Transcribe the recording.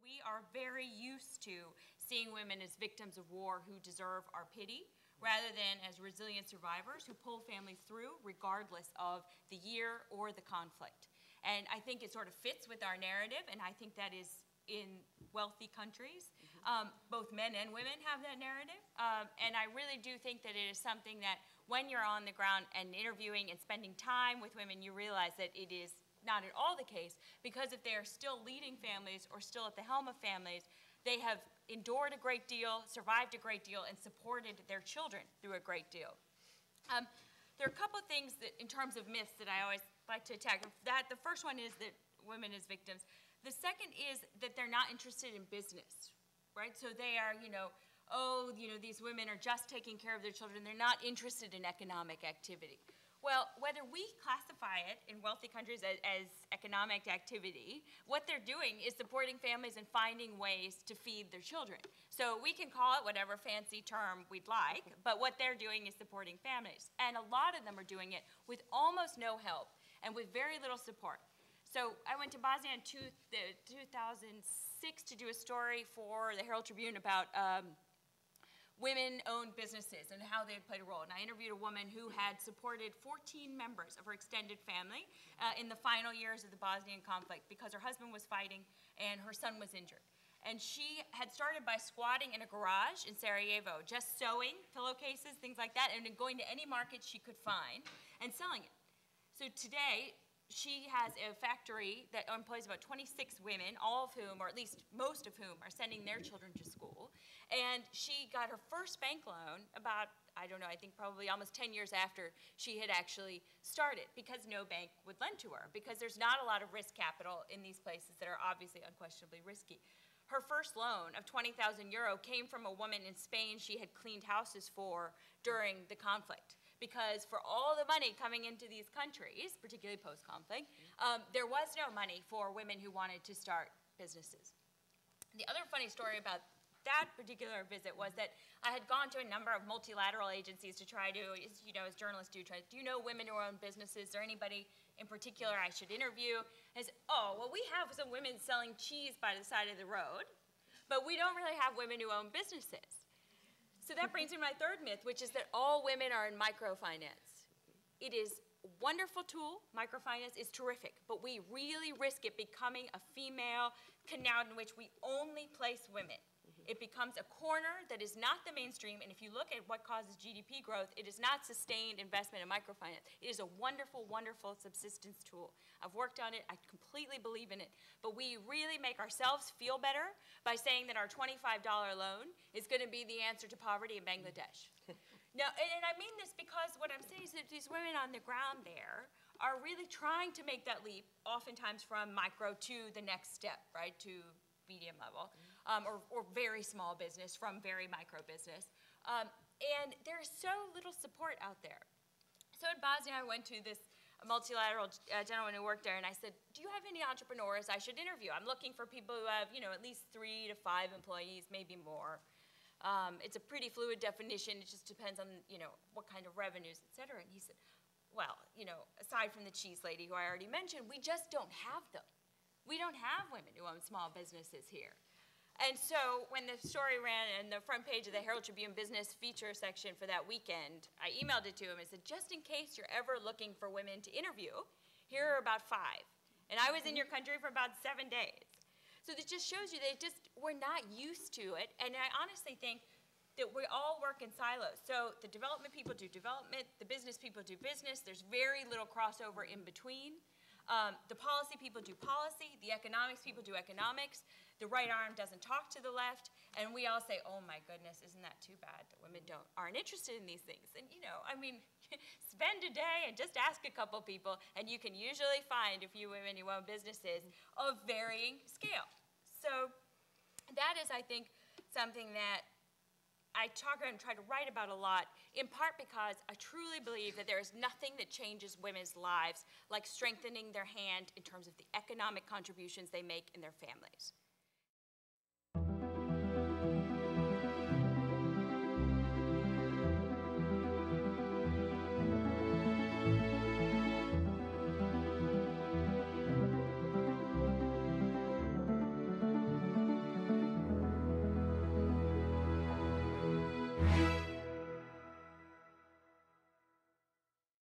We are very used to seeing women as victims of war who deserve our pity, rather than as resilient survivors who pull families through regardless of the year or the conflict. And I think it sort of fits with our narrative, and I think that is in wealthy countries. Both men and women have that narrative. And I really do think that it is something that when you're on the ground and interviewing and spending time with women, you realize that it is not at all the case, because if they are still leading families or still at the helm of families, they have endured a great deal, survived a great deal, and supported their children through a great deal. There are a couple of things that, in terms of myths, that I always like to attack. The first one is that women as victims. The second is that they're not interested in business, right? So they are, these women are just taking care of their children. They're not interested in economic activity. Well, whether we classify it in wealthy countries as economic activity, what they're doing is supporting families and finding ways to feed their children. So we can call it whatever fancy term we'd like, but what they're doing is supporting families. And a lot of them are doing it with almost no help and with very little support. So I went to Bosnia in 2006 to do a story for the Herald Tribune about women-owned businesses and how they had played a role. And I interviewed a woman who had supported 14 members of her extended family in the final years of the Bosnian conflict because her husband was fighting and her son was injured. And she had started by squatting in a garage in Sarajevo, just sewing pillowcases, things like that, and then going to any market she could find and selling it. So today, she has a factory that employs about 26 women, all of whom, or at least most of whom, are sending their children to school. And she got her first bank loan about, I don't know, I think probably almost 10 years after she had actually started, because no bank would lend to her, because there's not a lot of risk capital in these places that are obviously unquestionably risky. Her first loan of 20,000 euro came from a woman in Spain she had cleaned houses for during the conflict. Because for all the money coming into these countries, particularly post-conflict, there was no money for women who wanted to start businesses. The other funny story about that particular visit was that I had gone to a number of multilateral agencies to try to, as journalists do you know women who own businesses? Is there anybody in particular I should interview? And I said, oh, well, we have some women selling cheese by the side of the road, but we don't really have women who own businesses. So that brings me to my third myth, which is that all women are in microfinance. It is a wonderful tool. Microfinance is terrific, but we really risk it becoming a female canal in which we only place women. It becomes a corner that is not the mainstream, and if you look at what causes GDP growth, it is not sustained investment in microfinance. It is a wonderful, wonderful subsistence tool. I've worked on it. I completely believe in it. But we really make ourselves feel better by saying that our $25 loan is going to be the answer to poverty in Bangladesh. Now, and I mean this because what I'm saying is that these women on the ground there are really trying to make that leap, oftentimes from micro to the next step, right, to medium level, or very small business from very micro business. And there's so little support out there. So in Bosnia, I went to this multilateral gentleman who worked there, and I said, do you have any entrepreneurs I should interview? I'm looking for people who have, at least 3 to 5 employees, maybe more. It's a pretty fluid definition. It just depends on, what kind of revenues, et cetera. And he said, well, aside from the cheese lady who I already mentioned, we just don't have them. We don't have women who own small businesses here. And so when the story ran in the front page of the Herald Tribune business feature section for that weekend, I emailed it to him and said, just in case you're ever looking for women to interview, here are about 5. And I was in your country for about 7 days. So that just shows you that we're not used to it. And I honestly think that we all work in silos. So the development people do development, the business people do business. There's very little crossover in between. The policy people do policy, the economics people do economics, the right arm doesn't talk to the left, and we all say, oh my goodness, isn't that too bad that women aren't interested in these things? And spend a day and just ask a couple people, and you can usually find a few women who own businesses of varying scale. So that is, I think, something that I talk about and try to write about a lot, in part because I truly believe that there is nothing that changes women's lives like strengthening their hand in terms of the economic contributions they make in their families.